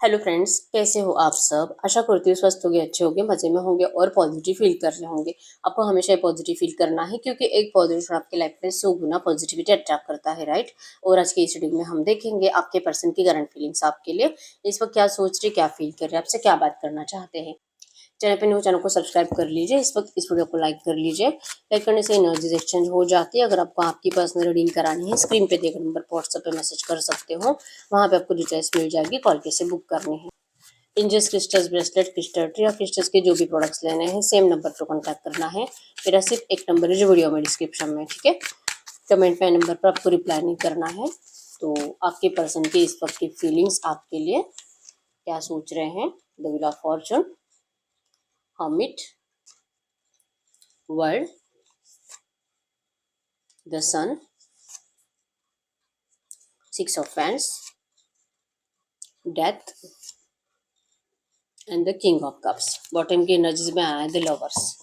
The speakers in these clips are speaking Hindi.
हेलो फ्रेंड्स, कैसे हो आप सब। आशा करती हूँ स्वस्थ होंगे, अच्छे होंगे, मजे में होंगे और पॉजिटिव फील कर रहे होंगे। आपको हमेशा पॉजिटिव फील करना है क्योंकि एक पॉजिटिव आपके लाइफ में 100 गुना पॉजिटिविटी अट्रैक्ट करता है, राइट। और आज की इस वीडियो में हम देखेंगे आपके पर्सन की करंट फीलिंग्स आपके लिए इस वक्त क्या सोच रहे, क्या फील कर रहे हैं, आपसे क्या बात करना चाहते हैं। चैनल पर न्यू, चैनल को सब्सक्राइब कर लीजिए। इस वक्त इस वीडियो को लाइक कर लीजिए। लाइक करने से एनर्जीज एक्सचेंज हो जाती है। अगर आपको आपकी पर्सनल रीडिंग करानी है, स्क्रीन पे देकर नंबर व्हाट्सएप पे मैसेज कर सकते हो। वहाँ पे आपको डिटेल्स मिल जाएगी, कॉल कैसे बुक करनी है। इंजस क्रिस्टल्स, ब्रेसलेट, क्रिस्टल ट्री या क्रिस्टल्स के जो भी प्रोडक्ट्स लेने हैं, सेम नंबर पर कॉन्टैक्ट करना है। मेरा सिर्फ एक नंबर है जो वीडियो में डिस्क्रिप्शन में, ठीक है। कमेंट में नंबर पर आपको रिप्लाई नहीं करना है। तो आपके पर्सन की इस वक्त की फीलिंग्स आपके लिए क्या सोच रहे हैं। The wheel of fortune, hermit, world, the sun, six of फैंस, death and the king of cups. Bottom की एनर्जीज में आया है the lovers.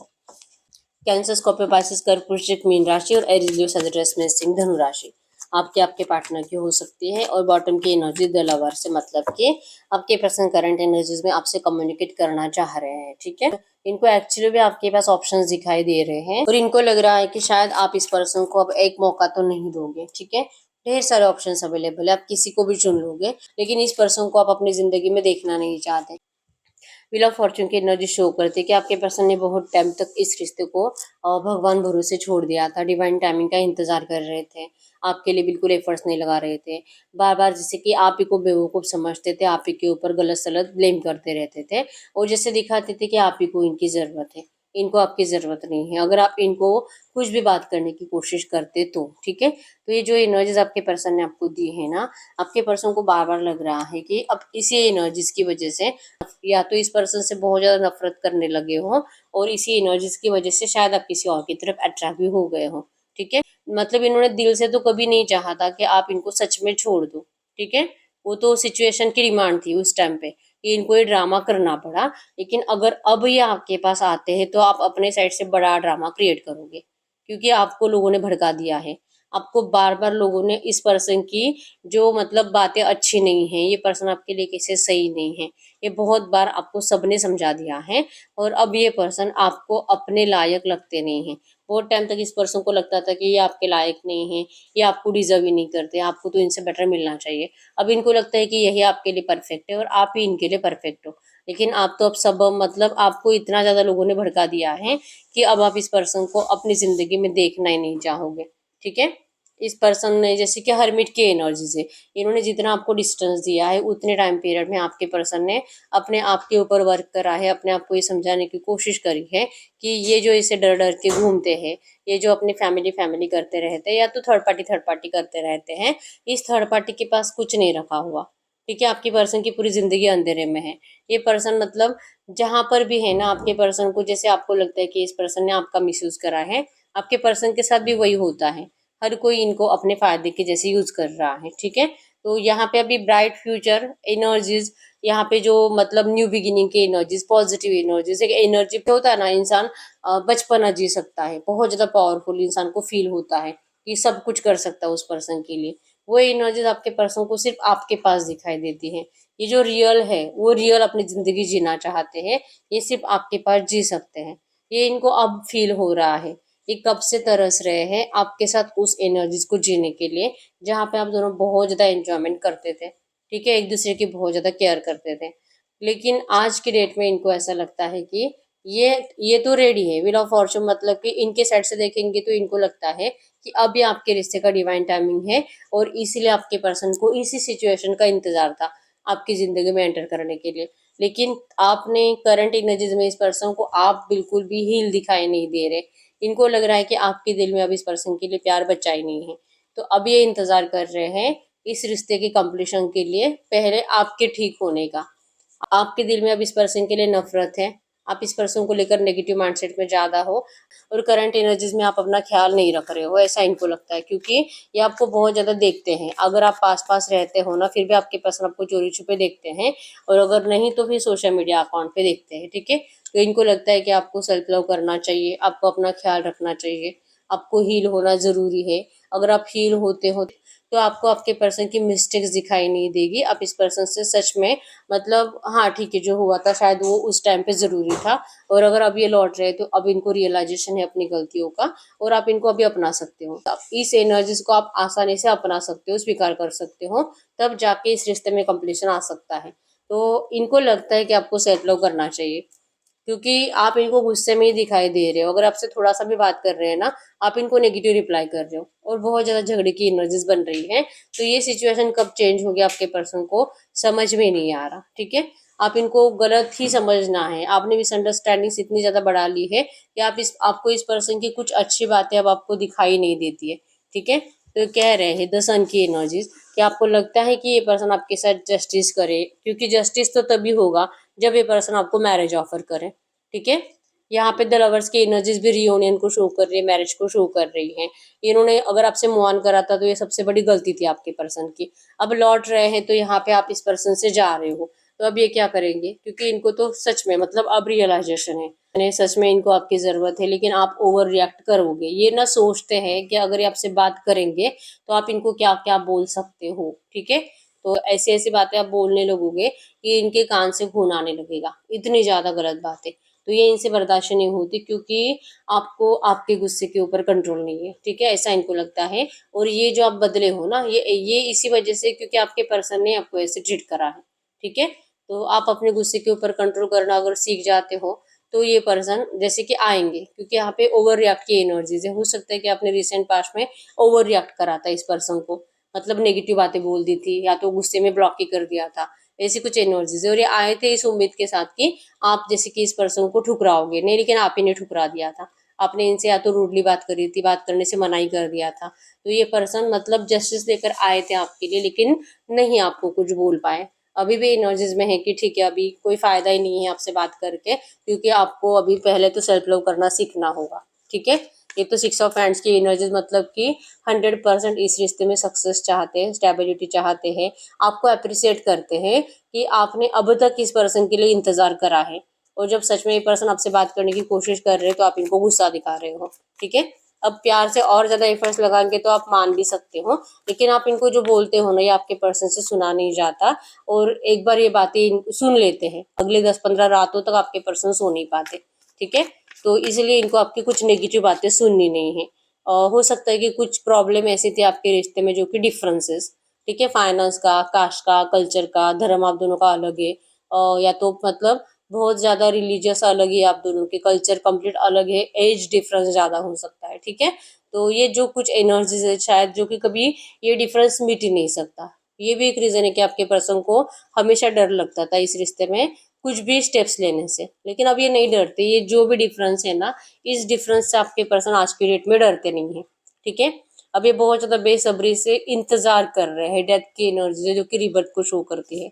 Cancer, scorpio, pisces, कर्क, वृश्चिक, मीन राशि और एरीज, लियो, सजिटेरियस में सिंह, धनु राशि आपके पार्टनर की हो सकती है। और बॉटम की एनर्जी द लवर से मतलब कि आपके पर्सन करंट एनर्जीज में आपसे कम्युनिकेट करना चाह रहे हैं, ठीक है। इनको एक्चुअली भी आपके पास ऑप्शंस दिखाई दे रहे हैं और इनको लग रहा है कि शायद आप इस पर्सन को अब एक मौका तो नहीं दोगे, ठीक है। ढेर सारे ऑप्शंस अवेलेबल है, आप किसी को भी चुन लोगे, लेकिन इस पर्सन को आप अपनी जिंदगी में देखना नहीं चाहते। व्हील ऑफ फॉर्चून की एनर्जी शो करती है कि आपके पर्सन ने बहुत टाइम तक इस रिश्ते को भगवान भरोसे छोड़ दिया था, डिवाइन टाइमिंग का इंतजार कर रहे थे, आपके लिए बिल्कुल एफर्ट्स नहीं लगा रहे थे। बार बार जैसे कि आप ही को बेवकूफ़ समझते थे, आप ही के ऊपर गलत सलत ब्लेम करते रहते थे और जैसे दिखाते थे कि आप ही को इनकी ज़रूरत है। इनको आपकी ज़रूरत नहीं है अगर आप इनको कुछ भी बात करने की कोशिश करते तो, ठीक है। तो ये जो एनर्जीज आपके पर्सन ने आपको दी है ना, आपके पर्सन को बार बार लग रहा है कि अब इसी एनर्जीज की वजह से या तो इस पर्सन से बहुत ज़्यादा नफरत करने लगे हो और इसी एनर्जीज की वजह से शायद आप किसी और की तरफ अट्रैक्ट भी हो गए हो, ठीक है। मतलब इन्होंने दिल से तो कभी नहीं चाहा था कि आप इनको सच में छोड़ दो, ठीक है। वो तो सिचुएशन की डिमांड थी उस टाइम पे कि इनको ये ड्रामा करना पड़ा। लेकिन अगर अब ये आपके पास आते हैं तो आप अपने साइड से बड़ा ड्रामा क्रिएट करोगे क्योंकि आपको लोगों ने भड़का दिया है। आपको बार बार लोगों ने इस पर्सन की जो मतलब बातें अच्छी नहीं है, ये पर्सन आपके लिए कैसे सही नहीं है, ये बहुत बार आपको सबने समझा दिया है। और अब ये पर्सन आपको अपने लायक लगते नहीं है। बहुत टाइम तक इस पर्सन को लगता था कि ये आपके लायक नहीं है, ये आपको डिजर्व ही नहीं करते, आपको तो इनसे बेटर मिलना चाहिए। अब इनको लगता है कि यही आपके लिए परफेक्ट है और आप ही इनके लिए परफेक्ट हो। लेकिन आप तो अब सब मतलब आपको इतना ज़्यादा लोगों ने भड़का दिया है कि अब आप इस पर्सन को अपनी ज़िंदगी में देखना ही नहीं चाहोगे, ठीक है। इस पर्सन ने जैसे कि हर्मिट की एनर्जी से इन्होंने जितना आपको डिस्टेंस दिया है उतने टाइम पीरियड में आपके पर्सन ने अपने आप के ऊपर वर्क करा है, अपने आप को ये समझाने की कोशिश करी है कि ये जो इसे डर डर के घूमते हैं, ये जो अपनी फैमिली फैमिली करते रहते हैं या तो थर्ड पार्टी करते रहते हैं, इस थर्ड पार्टी के पास कुछ नहीं रखा हुआ, ठीक है। आपकी पर्सन की पूरी जिंदगी अंधेरे में है। ये पर्सन मतलब जहां पर भी है ना, आपके पर्सन को जैसे आपको लगता है कि इस पर्सन ने आपका मिसयूज करा है, आपके पर्सन के साथ भी वही होता है। हर कोई इनको अपने फायदे के जैसे यूज कर रहा है, ठीक है। तो यहाँ पे अभी ब्राइट फ्यूचर एनर्जीज, यहाँ पे जो मतलब न्यू बिगिनिंग की एनर्जीज, पॉजिटिव एनर्जीज, एक एनर्जी पे होता है ना इंसान बचपना जी सकता है, बहुत ज्यादा पावरफुल इंसान को फील होता है कि सब कुछ कर सकता है उस पर्सन के लिए। वो एनर्जीज आपके पर्सन को सिर्फ आपके पास दिखाई देती है। ये जो रियल है वो रियल अपनी जिंदगी जीना चाहते हैं, ये सिर्फ आपके पास जी सकते हैं। ये इनको अब फील हो रहा है, ये कब से तरस रहे हैं आपके साथ उस एनर्जीज को जीने के लिए जहाँ पे आप दोनों बहुत ज्यादा एंजॉयमेंट करते थे, ठीक है, एक दूसरे की बहुत ज्यादा केयर करते थे। लेकिन आज की डेट में इनको ऐसा लगता है कि ये तो रेडी है। व्हील ऑफ फॉर्चून मतलब कि इनके साइड से देखेंगे तो इनको लगता है कि अब ये आपके रिश्ते का डिवाइन टाइमिंग है और इसीलिए आपके पर्सन को इसी सिचुएशन का इंतजार था आपकी जिंदगी में एंटर करने के लिए। लेकिन आपने करंट एनर्जीज में इस पर्सन को आप बिल्कुल भी हील दिखाई नहीं दे रहे। इनको लग रहा है कि आपके दिल में अब इस पर्सन के लिए प्यार बचा ही नहीं है। तो अब ये इंतजार कर रहे हैं इस रिश्ते की कंप्लीशन के लिए, पहले आपके ठीक होने का। आपके दिल में अब इस पर्सन के लिए नफरत है, आप इस पर्सन को लेकर नेगेटिव माइंडसेट में ज्यादा हो और करंट एनर्जीज में आप अपना ख्याल नहीं रख रहे हो, ऐसा इनको लगता है। क्योंकि ये आपको बहुत ज्यादा देखते हैं, अगर आप पास पास रहते हो ना फिर भी आपके पर्सन आपको चोरी छुपे देखते हैं, और अगर नहीं तो फिर सोशल मीडिया अकाउंट पे देखते हैं, ठीक है। तो इनको लगता है कि आपको सेल्फ लव करना चाहिए, आपको अपना ख्याल रखना चाहिए, आपको हील होना जरूरी है। अगर आप हील होते हो तो आपको आपके पर्सन की मिस्टेक्स दिखाई नहीं देगी। आप इस पर्सन से सच में मतलब हाँ ठीक है, जो हुआ था शायद वो उस टाइम पे ज़रूरी था, और अगर अब ये लौट रहे हैं तो अब इनको रियलाइजेशन है अपनी गलतियों का, और आप इनको अभी अपना सकते हो। आप इस एनर्जीज को आप आसानी से अपना सकते हो, स्वीकार कर सकते हो, तब जाके इस रिश्ते में कंप्लीशन आ सकता है। तो इनको लगता है कि आपको सेल्फ लव करना चाहिए, क्योंकि आप इनको गुस्से में ही दिखाई दे रहे हो। अगर आपसे थोड़ा सा भी बात कर रहे हैं ना, आप इनको नेगेटिव रिप्लाई कर रहे हो और बहुत ज्यादा झगड़े की एनर्जीज बन रही है। तो ये सिचुएशन कब चेंज हो गया आपके पर्सन को समझ में नहीं आ रहा। ठीक है, आप इनको गलत ही समझना है। आपने मिसअंडरस्टैंडिंग इतनी ज्यादा बढ़ा ली है कि आपको इस पर्सन की कुछ अच्छी बातें अब आपको दिखाई नहीं देती है। ठीक है, तो कह रहे हैं द सन की एनर्जीज कि आपको लगता है कि ये पर्सन आपके साथ जस्टिस करे, क्योंकि जस्टिस तो तभी होगा जब ये पर्सन आपको मैरिज ऑफर करे। ठीक है, यहाँ पे द लवर्स की एनर्जीज भी रियूनियन को शो कर रही है, मैरिज को शो कर रही है। इन्होंने अगर आपसे मूव ऑन करा था तो ये सबसे बड़ी गलती थी आपके पर्सन की। अब लौट रहे हैं तो यहाँ पे आप इस पर्सन से जा रहे हो, तो अब ये क्या करेंगे, क्योंकि इनको तो सच में मतलब अब रियलाइजेशन है, यानी सच में इनको आपकी जरूरत है, लेकिन आप ओवर रिएक्ट करोगे। ये ना सोचते हैं कि अगर ये आपसे बात करेंगे तो आप इनको क्या क्या बोल सकते हो। ठीक है, तो ऐसी ऐसी बातें आप बोलने लगोगे कि इनके कान से खून आने लगेगा, इतनी ज्यादा गलत बातें। तो ये इनसे बर्दाश्त नहीं होती, क्योंकि आपको आपके गुस्से के ऊपर कंट्रोल नहीं है। ठीक है, ऐसा इनको लगता है। और ये जो आप बदले हो ना, ये इसी वजह से, क्योंकि आपके पर्सन ने आपको ऐसे ट्रीट करा है। ठीक है, तो आप अपने गुस्से के ऊपर कंट्रोल करना अगर सीख जाते हो तो ये पर्सन जैसे कि आएंगे, क्योंकि यहाँ पे ओवर रिएक्ट की एनर्जीज है। हो सकता है कि आपने रिसेंट पास्ट में ओवर रिएक्ट करा था इस पर्सन को, मतलब नेगेटिव बातें बोल दी थी, या तो गुस्से में ब्लॉक ही कर दिया था। ऐसी कुछ एनर्जीज है, और ये आए थे इस उम्मीद के साथ कि आप जैसे कि इस पर्सन को ठुकराओगे नहीं, लेकिन आप ही ने ठुकरा दिया था। आपने इनसे या तो रूडली बात करी थी, बात करने से मना ही कर दिया था। तो ये पर्सन मतलब जस्टिस लेकर आए थे आपके लिए, लेकिन नहीं आपको कुछ बोल पाए। अभी भी एनर्जीज में है कि ठीक है, अभी कोई फायदा ही नहीं है आपसे बात करके, क्योंकि आपको अभी पहले तो सेल्फ लव करना सीखना होगा। ठीक है, ये तो 6 ऑफ हैंड्स की एनर्जीज मतलब कि 100% इस रिश्ते में सक्सेस चाहते हैं, स्टेबिलिटी चाहते हैं, आपको अप्रिशिएट करते हैं कि आपने अब तक इस पर्सन के लिए इंतजार करा है। और जब सच में ये पर्सन आपसे बात करने की कोशिश कर रहे हैं तो आप इनको गुस्सा दिखा रहे हो। ठीक है, अब प्यार से और ज्यादा एफर्ट्स लगाएंगे तो आप मान भी सकते हो, लेकिन आप इनको जो बोलते हो ना, ये आपके पर्सन से सुना नहीं जाता। और एक बार ये बातें सुन लेते हैं, अगले 10-15 रातों तक आपके पर्सन सो नहीं पाते। ठीक है, तो इसलिए इनको आपकी कुछ नेगेटिव बातें सुननी नहीं है। हो सकता है कि कुछ प्रॉब्लम ऐसी थी आपके रिश्ते में जो कि डिफरेंसेस, ठीक है, फाइनेंस का, कास्ट का, कल्चर का, धर्म आप दोनों का अलग है, या तो मतलब बहुत ज्यादा रिलीजियस अलग है, आप दोनों के कल्चर कंप्लीट अलग है, एज डिफरेंस ज्यादा हो सकता है। ठीक है, तो ये जो कुछ एनर्जीज है शायद, जो कि कभी ये डिफरेंस मिट ही नहीं सकता। ये भी एक रीजन है कि आपके पर्सन को हमेशा डर लगता था इस रिश्ते में कुछ भी स्टेप्स लेने से, लेकिन अब ये नहीं डरते। ये जो भी डिफरेंस है ना, इस डिफरेंस से आपके पर्सन आज की डेट में डरते नहीं है। ठीक है, अब ये बहुत ज्यादा बेसब्री से इंतजार कर रहे हैं डेथ की एनर्जी जो कि रिबर्थ को शो करती है।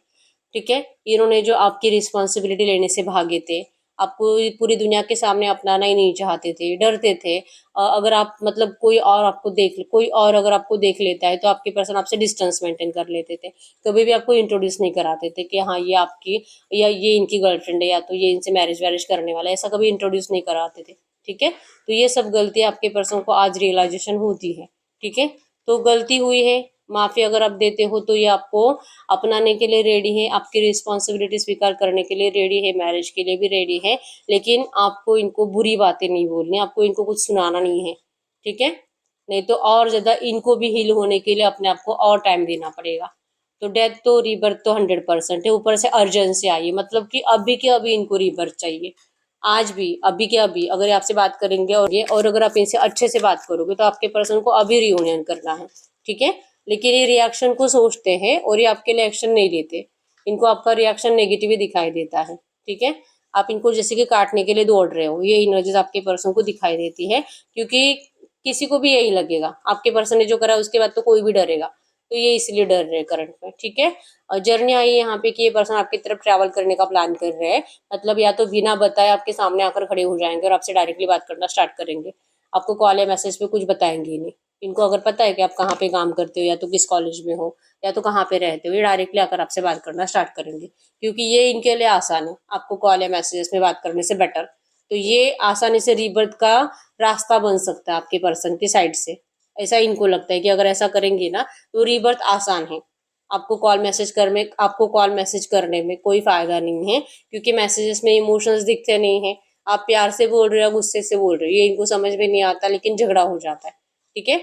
ठीक है, इन्होंने जो आपकी रिस्पॉन्सिबिलिटी लेने से भागे थे, आपको पूरी दुनिया के सामने अपनाना ही नहीं चाहते थे, डरते थे। अगर आप मतलब कोई और अगर आपको देख लेता है तो आपके पर्सन आपसे डिस्टेंस मेंटेन कर लेते थे। कभी भी आपको इंट्रोड्यूस नहीं कराते थे कि हाँ ये आपकी, या ये इनकी गर्लफ्रेंड है, या तो ये इनसे मैरिज वैरिज करने वाला है, ऐसा कभी इंट्रोड्यूस नहीं कराते थे। ठीक है, तो ये सब गलती आपके पर्सन को आज रियलाइजेशन होती है। ठीक है, तो गलती हुई है, माफी अगर आप देते हो तो ये आपको अपनाने के लिए रेडी है, आपकी रिस्पॉन्सिबिलिटी स्वीकार करने के लिए रेडी है, मैरिज के लिए भी रेडी है, लेकिन आपको इनको बुरी बातें नहीं बोलनी, आपको इनको कुछ सुनाना नहीं है। ठीक है, नहीं तो और ज्यादा इनको भी हील होने के लिए अपने आप को और टाइम देना पड़ेगा। तो डेथ तो रीबर्थ तो 100% है, ऊपर से अर्जेंसी आई है, मतलब कि अभी के अभी इनको रीबर्थ चाहिए। आज भी अभी के अभी अगर ये आपसे बात करेंगे, और अगर आप इनसे अच्छे से बात करोगे तो आपके पर्सन को अभी रियूनियन करना है। ठीक है, लेकिन ये रिएक्शन को सोचते हैं और ये आपके लिए एक्शन नहीं लेते। इनको आपका रिएक्शन नेगेटिव ही दिखाई देता है। ठीक है, आप इनको जैसे कि काटने के लिए दौड़ रहे हो, ये एनर्जीज आपके पर्सन को दिखाई देती है, क्योंकि किसी को भी यही लगेगा आपके पर्सन ने जो करा उसके बाद तो कोई भी डरेगा। तो ये इसलिए डर रहे हैं करंट में। ठीक है, और जर्नी आई है यहाँ पे कि ये पर्सन आपकी तरफ ट्रैवल करने का प्लान कर रहे हैं, मतलब या तो बिना बताए आपके सामने आकर खड़े हो जाएंगे और आपसे डायरेक्टली बात करना स्टार्ट करेंगे। आपको कॉल या मैसेज पे कुछ बताएंगे ही नहीं। इनको अगर पता है कि आप कहाँ पे काम करते हो, या तो किस कॉलेज में हो, या तो कहाँ पे रहते हो, ये डायरेक्टली आकर आपसे बात करना स्टार्ट करेंगे, क्योंकि ये इनके लिए आसान है आपको कॉल या मैसेजेस में बात करने से बेटर। तो ये आसानी से रीबर्थ का रास्ता बन सकता है आपके पर्सन की साइड से। ऐसा इनको लगता है कि अगर ऐसा करेंगे ना तो रीबर्थ आसान है। आपको कॉल मैसेज करने में कोई फायदा नहीं है, क्योंकि मैसेजेस में इमोशंस दिखते नहीं है। आप प्यार से बोल रहे हो, गुस्से से बोल रहे हो, ये इनको समझ में नहीं आता, लेकिन झगड़ा हो जाता है। ठीक है,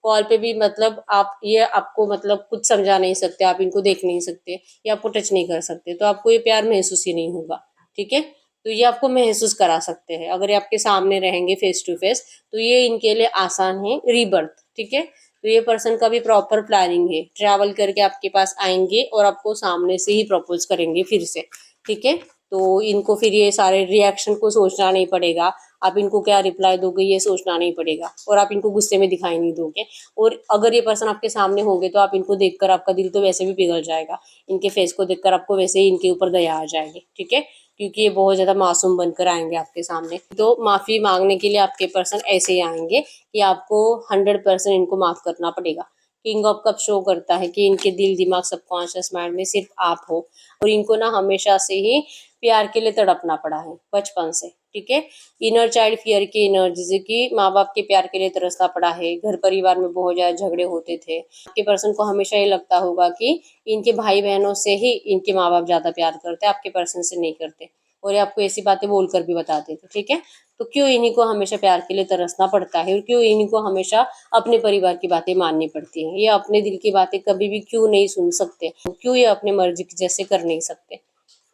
कॉल पे भी मतलब आप ये आपको मतलब कुछ समझा नहीं सकते, आप इनको देख नहीं सकते या आपको टच नहीं कर सकते, तो आपको ये प्यार महसूस ही नहीं होगा। ठीक है, तो ये आपको महसूस करा सकते हैं अगर ये आपके सामने रहेंगे फेस टू फेस, तो ये इनके लिए आसान है रीबर्थ। ठीक है, तो ये पर्सन का भी प्रॉपर प्लानिंग है, ट्रैवल करके आपके पास आएंगे और आपको सामने से ही प्रपोज करेंगे फिर से। ठीक है, तो इनको फिर ये सारे रिएक्शन को सोचना नहीं पड़ेगा, आप इनको क्या रिप्लाई दोगे ये सोचना नहीं पड़ेगा, और आप इनको गुस्से में दिखाई नहीं दोगे। और अगर ये पर्सन आपके सामने होंगे तो आप इनको देखकर आपका दिल तो वैसे भी पिघल जाएगा, इनके फेस को देखकर आपको वैसे ही इनके ऊपर दया आ जाएगी। ठीक है, क्योंकि ये बहुत ज्यादा मासूम बनकर आएंगे आपके सामने, तो माफी मांगने के लिए आपके पर्सन ऐसे ही आएंगे कि आपको 100% इनको माफ करना पड़ेगा। किंग ऑफ कप शो करता है कि इनके दिल दिमाग सबकॉन्शियस माइंड में सिर्फ आप हो, और इनको ना हमेशा से ही प्यार के लिए तड़पना पड़ा है बचपन से। ठीक है, इनर चाइल्ड फियर की एनर्जी, जैसे कि माँ बाप के प्यार के लिए तरसना पड़ा है, घर परिवार में बहुत ज्यादा झगड़े होते थे। आपके पर्सन को हमेशा ये लगता होगा कि इनके भाई बहनों से ही इनके माँ बाप ज्यादा प्यार करते हैं, आपके पर्सन से नहीं करते, और ये आपको ऐसी बातें बोलकर भी बताते थे। ठीक है, तो क्यों इन्हीं को हमेशा प्यार के लिए तरसना पड़ता है, और क्यों इन्हीं को हमेशा अपने परिवार की बातें माननी पड़ती है, ये अपने दिल की बातें कभी भी क्यों नहीं सुन सकते, क्यों ये अपने मर्जी के जैसे कर नहीं सकते?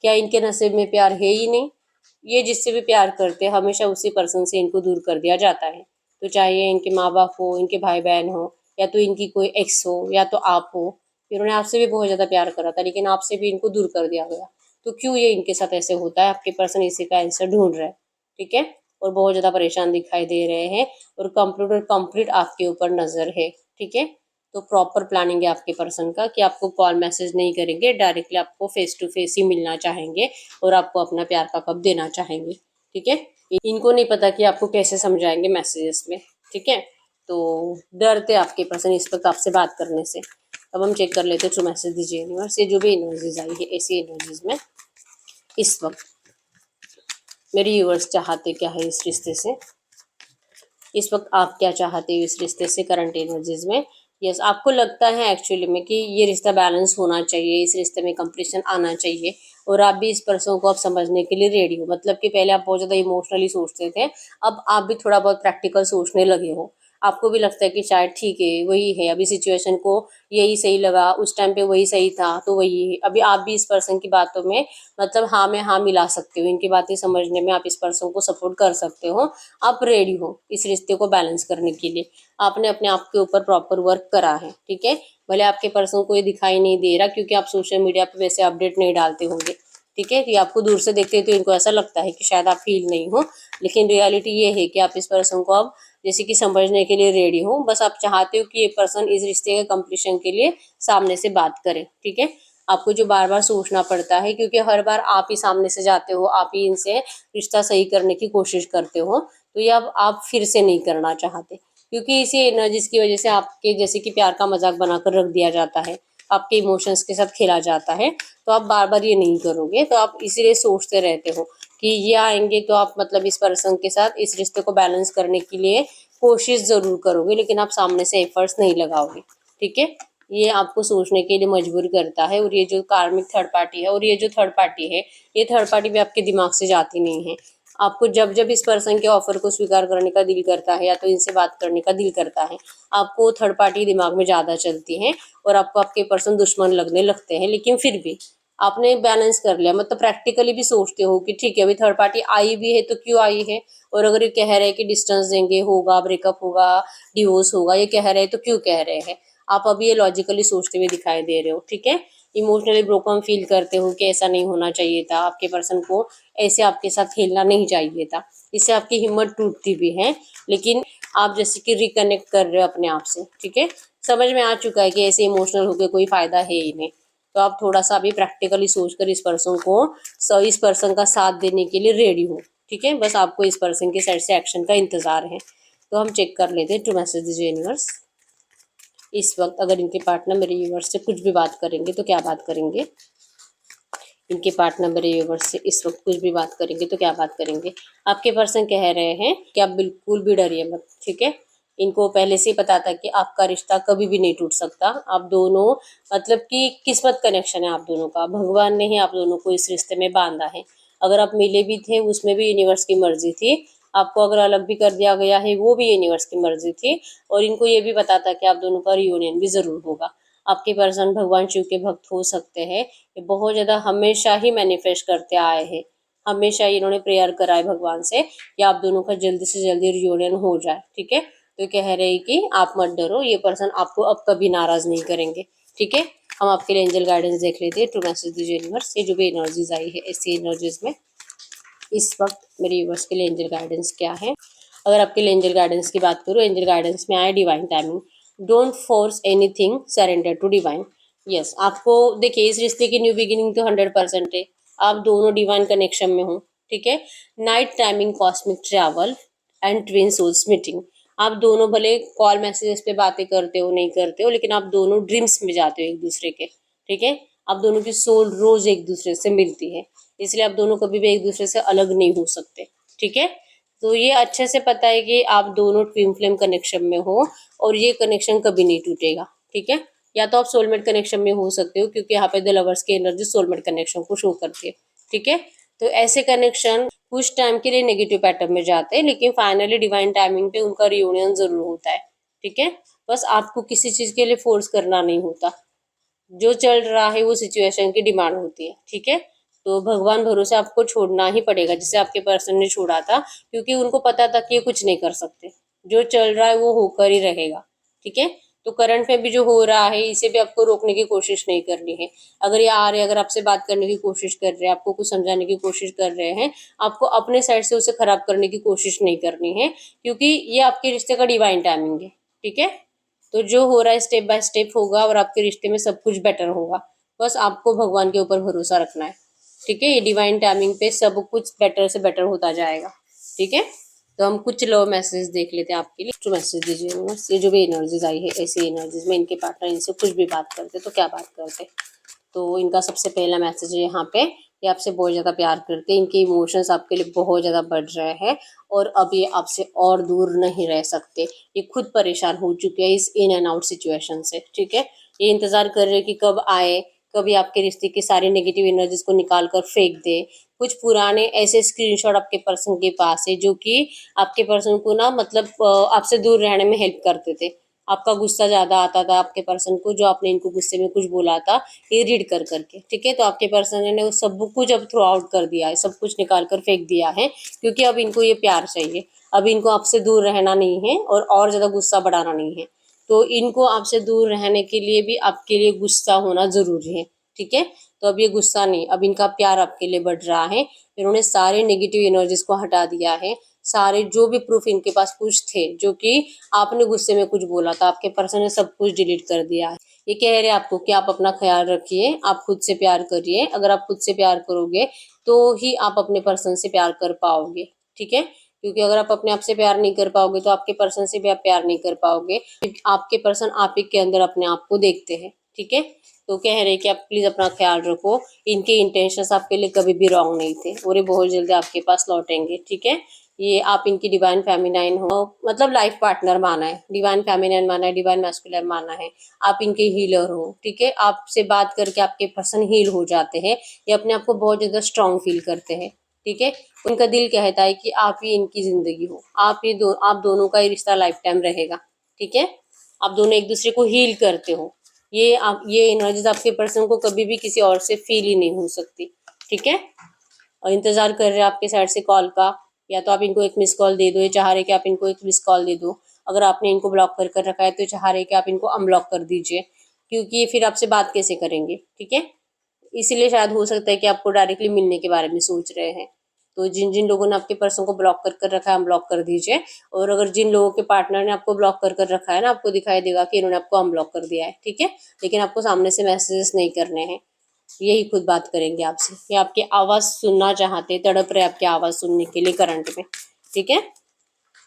क्या इनके नसीब में प्यार है ही नहीं? ये जिससे भी प्यार करते हैं हमेशा उसी पर्सन से इनको दूर कर दिया जाता है। तो चाहे ये इनके माँ बाप हो, इनके भाई बहन हो, या तो इनकी कोई एक्स हो, या तो आप हो, इन्होंने आपसे भी बहुत ज्यादा प्यार करा था लेकिन आपसे भी इनको दूर कर दिया गया। तो क्यों ये इनके साथ ऐसे होता है? आपके पर्सन इसी का आंसर ढूंढ रहे हैं। ठीक है, और बहुत ज्यादा परेशान दिखाई दे रहे हैं, और कंप्लीट आपके ऊपर नजर है। ठीक है, तो प्रॉपर प्लानिंग है आपके पर्सन का कि आपको कॉल मैसेज नहीं करेंगे, डायरेक्टली आपको फेस टू फेस ही मिलना चाहेंगे और आपको अपना प्यार का कप देना चाहेंगे। ठीक है, इनको नहीं पता कि आपको कैसे समझाएंगे मैसेजेस में। ठीक है, तो डरते आपके पर्सन इस वक्त आपसे बात करने से। अब हम चेक कर लेते हैं, ट्रू मैसेज दीजिए यूनिवर्स, ये जो भी एनर्जीज आई है ऐसी एनर्जीज में इस वक्त मेरे व्यूअर्स चाहते क्या है इस रिश्ते से, इस वक्त आप क्या चाहते हो इस रिश्ते से करंट एनर्जीज में। यस, आपको लगता है एक्चुअली में कि ये रिश्ता बैलेंस होना चाहिए, इस रिश्ते में कंप्लीशन आना चाहिए, और आप भी इस पर्सन को अब समझने के लिए रेडी हो। मतलब कि पहले आप बहुत ज़्यादा इमोशनली सोचते थे, अब आप भी थोड़ा बहुत प्रैक्टिकल सोचने लगे हो। आपको भी लगता है कि शायद ठीक है वही है, अभी सिचुएशन को यही सही लगा, उस टाइम पे वही सही था तो वही है। अभी आप भी इस पर्सन की बातों में मतलब हाँ में हाँ मिला सकते हो, इनकी बातें समझने में आप इस पर्सन को सपोर्ट कर सकते हो। आप रेडी हो इस रिश्ते को बैलेंस करने के लिए, आपने अपने आप के ऊपर प्रॉपर वर्क करा है। ठीक है, भले आपके पर्सन को ये दिखाई नहीं दे रहा क्योंकि आप सोशल मीडिया पे वैसे अपडेट नहीं डालते होंगे। ठीक है, कि आपको दूर से देखते हैं तो इनको ऐसा लगता है कि शायद आप फील नहीं हो, लेकिन रियलिटी ये है कि आप इस पर्सन को अब जैसे कि समझने के लिए रेडी हो। बस आप चाहते हो कि ये पर्सन इस रिश्ते के कंप्लीशन के लिए सामने से बात करे। ठीक है, आपको जो बार बार सोचना पड़ता है क्योंकि हर बार आप ही सामने से जाते हो, आप ही इनसे रिश्ता सही करने की कोशिश करते हो, तो ये अब आप फिर से नहीं करना चाहते, क्योंकि इसी एनर्जीज की वजह से आपके जैसे कि प्यार का मजाक बनाकर रख दिया जाता है, आपके इमोशंस के साथ खेला जाता है। तो आप बार बार ये नहीं करोगे, तो आप इसीलिए सोचते रहते हो कि ये आएंगे तो आप मतलब इस पर्सन के साथ इस रिश्ते को बैलेंस करने के लिए कोशिश जरूर करोगे, लेकिन आप सामने से एफर्ट्स नहीं लगाओगे। ठीक है, ये आपको सोचने के लिए मजबूर करता है। और ये जो कार्मिक थर्ड पार्टी है, और ये जो थर्ड पार्टी है, ये थर्ड पार्टी भी आपके दिमाग से जाती नहीं है। आपको जब जब इस पर्सन के ऑफर को स्वीकार करने का दिल करता है या तो इनसे बात करने का दिल करता है, आपको थर्ड पार्टी दिमाग में ज्यादा चलती है और आपको आपके पर्सन दुश्मन लगने लगते हैं। लेकिन फिर भी आपने बैलेंस कर लिया, मतलब प्रैक्टिकली भी सोचते हो कि ठीक है अभी थर्ड पार्टी आई भी है तो क्यों आई है, और अगर ये कह रहे हैं कि डिस्टेंस देंगे, होगा ब्रेकअप होगा, डिवोर्स होगा, ये कह रहे हैं तो क्यों कह रहे हैं। आप अभी ये लॉजिकली सोचते हुए दिखाई दे रहे हो। ठीक है, इमोशनली ब्रोकन फील करते हो कि ऐसा नहीं होना चाहिए था, आपके पर्सन को ऐसे आपके साथ खेलना नहीं चाहिए था, इससे आपकी हिम्मत टूटती भी है। लेकिन आप जैसे कि रिकनेक्ट कर रहे हो अपने आप से। ठीक है, समझ में आ चुका है कि ऐसे इमोशनल होकर कोई फायदा है ही नहीं, तो आप थोड़ा सा अभी प्रैक्टिकली सोचकर इस पर्सन को इस पर्सन का साथ देने के लिए रेडी हो। ठीक है, बस आपको इस पर्सन के साइड से एक्शन का इंतजार है। तो हम चेक कर लेते हैं, टू मैसेज दीजिए यूनिवर्स। इस वक्त अगर इनके पार्टनर मेरे व्यूवर्स से कुछ भी बात करेंगे तो क्या बात करेंगे, इनके पार्टनर मेरे व्यूवर्स से इस वक्त कुछ भी बात करेंगे तो क्या बात करेंगे। आपके पर्सन कह रहे हैं कि आप बिल्कुल भी डरिए मत। ठीक है, इनको पहले से ही पता था कि आपका रिश्ता कभी भी नहीं टूट सकता। आप दोनों मतलब कि किस्मत कनेक्शन है आप दोनों का, भगवान ने ही आप दोनों को इस रिश्ते में बांधा है। अगर आप मिले भी थे उसमें भी यूनिवर्स की मर्जी थी, आपको अगर अलग भी कर दिया गया है वो भी यूनिवर्स की मर्जी थी। और इनको ये भी पता था कि आप दोनों का रियूनियन भी जरूर होगा। आपके पर्सन भगवान शिव के भक्त हो सकते हैं, ये बहुत ज़्यादा हमेशा ही मैनिफेस्ट करते आए हैं। हमेशा इन्होंने प्रेयर करा है भगवान से कि आप दोनों का जल्दी से जल्दी रियूनियन हो जाए, ठीक है। तो कह रहे हैं कि आप मत डरो, ये पर्सन आपको अब कभी नाराज नहीं करेंगे, ठीक है। हम आपके लिए एंजल गाइडेंस देख लेते हैं। टू मैसेज दीजिए यूनिवर्स, ये जो भी एनर्जीज आई है ऐसी एनर्जीज में इस वक्त मेरे यूनिवर्स के लिए एंजल गाइडेंस क्या है। अगर आपके लिए एंजल गाइडेंस की बात करूँ, एंजल गाइडेंस में आया divine timing, don't force anything, surrender to divine. Yes, आपको देखिए इस रिश्ते की न्यू बिगिनिंग तो 100% है। आप दोनों डिवाइन कनेक्शन में हो, ठीक है। Night timing, cosmic travel and twin souls meeting. आप दोनों भले कॉल मैसेजेस पे बातें करते हो नहीं करते हो, लेकिन आप दोनों ड्रीम्स में जाते हो एक दूसरे के, ठीक है। आप दोनों की सोल रोज एक दूसरे से मिलती है, इसलिए आप दोनों कभी भी एक दूसरे से अलग नहीं हो सकते, ठीक है। तो ये अच्छे से पता है कि आप दोनों ट्विन फ्लेम कनेक्शन में हो और ये कनेक्शन कभी नहीं टूटेगा, ठीक है। या तो आप सोलमेट कनेक्शन में हो सकते हो, क्योंकि यहाँ पे द लवर्स की एनर्जी सोलमेट कनेक्शन को शो करती है, ठीक है। तो ऐसे कनेक्शन कुछ टाइम के लिए नेगेटिव पैटर्न में जाते हैं, लेकिन फाइनली डिवाइन टाइमिंग पे उनका रियूनियन जरूर होता है, ठीक है। बस आपको किसी चीज के लिए फोर्स करना नहीं होता, जो चल रहा है वो सिचुएशन की डिमांड होती है, ठीक है। तो भगवान भरोसे आपको छोड़ना ही पड़ेगा, जैसे आपके पर्सन ने छोड़ा था, क्योंकि उनको पता था कि ये कुछ नहीं कर सकते। जो चल रहा है वो होकर ही रहेगा, ठीक है। तो करंट में भी जो हो रहा है इसे भी आपको रोकने की कोशिश नहीं करनी है। अगर ये आ रहे, अगर आपसे बात करने की कोशिश कर रहे हैं, आपको कुछ समझाने की कोशिश कर रहे हैं, आपको अपने साइड से उसे खराब करने की कोशिश नहीं करनी है, क्योंकि ये आपके रिश्ते का डिवाइन टाइमिंग है, ठीक है। तो जो हो रहा है स्टेप बाय स्टेप होगा और आपके रिश्ते में सब कुछ बेटर होगा। बस आपको भगवान के ऊपर भरोसा रखना है, ठीक है। ये डिवाइन टाइमिंग पे सब कुछ बेटर से बेटर होता जाएगा, ठीक है। तो हम कुछ लो मैसेज देख लेते हैं आपके लिए। तो मैसेज दीजिए बस, ये जो भी एनर्जीज आई है ऐसी एनर्जीज में इनके पार्टनर इनसे कुछ भी बात करते तो क्या बात करते। तो इनका सबसे पहला मैसेज है यहाँ पे, ये आपसे बहुत ज़्यादा प्यार करते हैं, इनके इमोशंस आपके लिए बहुत ज़्यादा बढ़ रहे हैं और अब ये आपसे और दूर नहीं रह सकते। ये खुद परेशान हो चुके हैं इस इन एंड आउट सिचुएशन से, ठीक है। ये इंतज़ार कर रहे हैं कि कब आए, कभी आपके रिश्ते की सारी नेगेटिव एनर्जीज को निकाल कर फेंक दे। कुछ पुराने ऐसे स्क्रीनशॉट आपके पर्सन के पास है जो कि आपके पर्सन को ना मतलब आपसे दूर रहने में हेल्प करते थे। आपका गुस्सा ज्यादा आता था आपके पर्सन को, जो आपने इनको गुस्से में कुछ बोला था, ये रीड कर करके, ठीक है। तो आपके पर्सन ने उस सब कुछ अब थ्रो आउट कर दिया है, सब कुछ निकाल कर फेंक दिया है, क्योंकि अब इनको ये प्यार चाहिए। अब इनको आपसे दूर रहना नहीं है और ज्यादा गुस्सा बढ़ाना नहीं है। तो इनको आपसे दूर रहने के लिए भी आपके लिए गुस्सा होना जरूरी है, ठीक है। तो अब ये गुस्सा नहीं, अब इनका प्यार आपके लिए बढ़ रहा है। इन्होंने सारे नेगेटिव एनर्जीज को हटा दिया है। सारे जो भी प्रूफ इनके पास कुछ थे जो कि आपने गुस्से में कुछ बोला था, आपके पर्सन ने सब कुछ डिलीट कर दिया है। ये कह रहे हैं आपको कि आप अपना ख्याल रखिए, आप खुद से प्यार करिए। अगर आप खुद से प्यार करोगे तो ही आप अपने पर्सन से प्यार कर पाओगे, ठीक है। क्योंकि अगर आप अपने आप से प्यार नहीं कर पाओगे तो आपके पर्सन से भी आप प्यार नहीं कर पाओगे। आपके पर्सन आप ही के अंदर अपने आप को देखते हैं, ठीक है। तो कह रहे कि आप प्लीज अपना ख्याल रखो, इनके इंटेंशंस आपके लिए कभी भी रॉन्ग नहीं थे और ये बहुत जल्दी आपके पास लौटेंगे, ठीक है। ये आप इनकी डिवाइन फेमिनाइन हो, मतलब लाइफ पार्टनर माना है, डिवाइन फेमिनाइन माना है, डिवाइन मैस्कुलिन माना है। आप इनके हीलर हो, ठीक है। आपसे बात करके आपके पर्सन हील हो जाते हैं, ये अपने आप को बहुत ज्यादा स्ट्रांग फील करते हैं, ठीक है। उनका दिल कहता है कि आप ही इनकी जिंदगी हो, आप दोनों का ही रिश्ता लाइफ टाइम रहेगा, ठीक है। आप दोनों एक दूसरे को हील करते हो। ये एनर्जीज आपके पर्सन को कभी भी किसी और से फील ही नहीं हो सकती, ठीक है। और इंतजार कर रहे हैं आपके साइड से कॉल का, या तो आप इनको एक मिस कॉल दे दो, ये चाह रहे कि आप इनको एक मिस कॉल दे दो। अगर आपने इनको ब्लॉक कर कर रखा है तो ये चाह रहे कि आप इनको अनब्लॉक कर दीजिए, क्योंकि ये फिर आपसे बात कैसे करेंगे, ठीक है। इसीलिए शायद हो सकता है कि आपको डायरेक्टली मिलने के बारे में सोच रहे हैं। तो जिन जिन लोगों ने आपके पर्सन को ब्लॉक कर कर रखा है अनब्लॉक कर दीजिए। और अगर जिन लोगों के पार्टनर ने आपको ब्लॉक कर कर रखा है ना, आपको दिखाई देगा कि इन्होंने आपको अनब्लॉक कर दिया है, ठीक है। लेकिन आपको सामने से मैसेजेस नहीं करने हैं, यही खुद बात करेंगे आपसे। ये आपकी आवाज़ सुनना चाहते, तड़प रहे आपकी आवाज़ सुनने के लिए करंट में, ठीक है।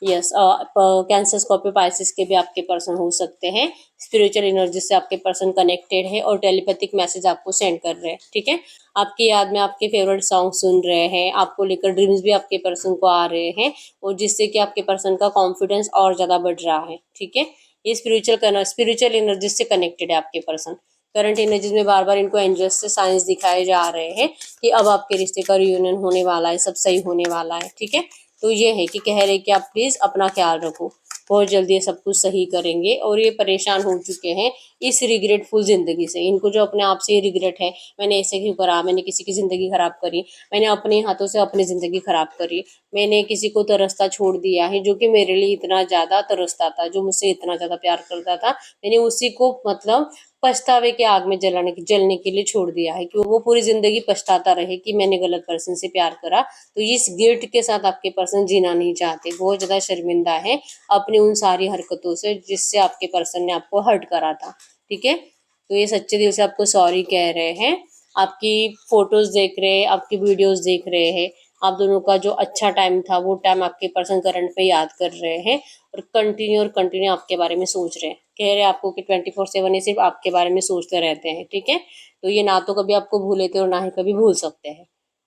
यस, कैंसर स्कॉर्पियो पाइसेस के भी आपके पर्सन हो सकते हैं। स्पिरिचुअल एनर्जी से आपके पर्सन कनेक्टेड है और टेलीपैथिक मैसेज आपको सेंड कर रहे हैं, ठीक है। आपकी याद में आपके फेवरेट सॉन्ग सुन रहे हैं, आपको लेकर ड्रीम्स भी आपके पर्सन को आ रहे हैं, और जिससे कि आपके पर्सन का कॉन्फिडेंस और ज़्यादा बढ़ रहा है, ठीक है। ये स्पिरिचुअल एनर्जी से कनेक्टेड है आपके पर्सन। करंट एनर्जीज में बार बार इनको एंजल्स से साइंस दिखाए जा रहे हैं कि अब आपके रिश्ते का रियूनियन होने वाला है, सब सही होने वाला है, ठीक है। तो ये है कि कह रहे कि आप प्लीज अपना ख्याल रखो, बहुत जल्दी ये सब कुछ सही करेंगे। और ये परेशान हो चुके हैं इस रिग्रेटफुल जिंदगी से। इनको जो अपने आप से ये रिग्रेट है, मैंने ऐसे क्यों करा, मैंने किसी की जिंदगी खराब करी, मैंने अपने हाथों से अपनी जिंदगी खराब करी, मैंने किसी को तरसता छोड़ दिया है जो कि मेरे लिए इतना ज्यादा तरसता था, जो मुझसे इतना ज्यादा प्यार करता था, मैंने उसी को मतलब पछतावे के आग में जलने के लिए छोड़ दिया है, कि वो पूरी जिंदगी पछताता रहे कि मैंने गलत पर्सन से प्यार करा। तो इस गिल्ट के साथ आपके पर्सन जीना नहीं चाहते, बहुत ज्यादा शर्मिंदा है अपनी उन सारी हरकतों से जिससे आपके पर्सन ने आपको हर्ट करा था, ठीक है। तो ये सच्चे दिल से आपको सॉरी कह रहे हैं, आपकी फोटोज देख रहे हैं, आपकी वीडियोस देख रहे हैं, आप दोनों का जो अच्छा टाइम था वो टाइम आपके पर्सन करंट पे याद कर रहे हैं, और कंटिन्यू आपके बारे में सोच रहे हैं, कह रहे हैं आपको कि 24/7 ये सिर्फ आपके बारे में सोचते रहते हैं, ठीक है। तो ये ना तो कभी आपको भूले थे और ना ही कभी भूल सकते हैं,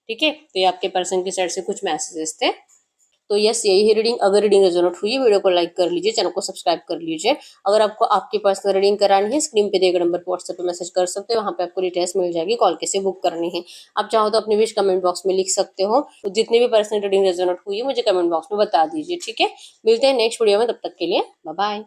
ठीक है। तो ये आपके पर्सन की साइड से कुछ मैसेजेस थे। तो यस, यही है रीडिंग। अगर रीडिंग रेजोनेट हुई, वीडियो को लाइक कर लीजिए, चैनल को सब्सक्राइब कर लीजिए। अगर आपको आपकी पर्सनल रीडिंग करानी है, स्क्रीन पे दिए गए नंबर पर व्हाट्सएप पे मैसेज कर सकते हो, वहाँ पे आपको डिटेल्स मिल जाएगी, कॉल कैसे बुक करनी है। आप चाहो तो अपनी विश कमेंट बॉक्स में लिख सकते हो। तो जितनी भी पर्सनल रीडिंग रेजोनेट हुई है मुझे कमेंट बॉक्स में बता दीजिए, ठीक है। मिलते हैं नेक्स्ट वीडियो में, तब तक के लिए बाय बाय।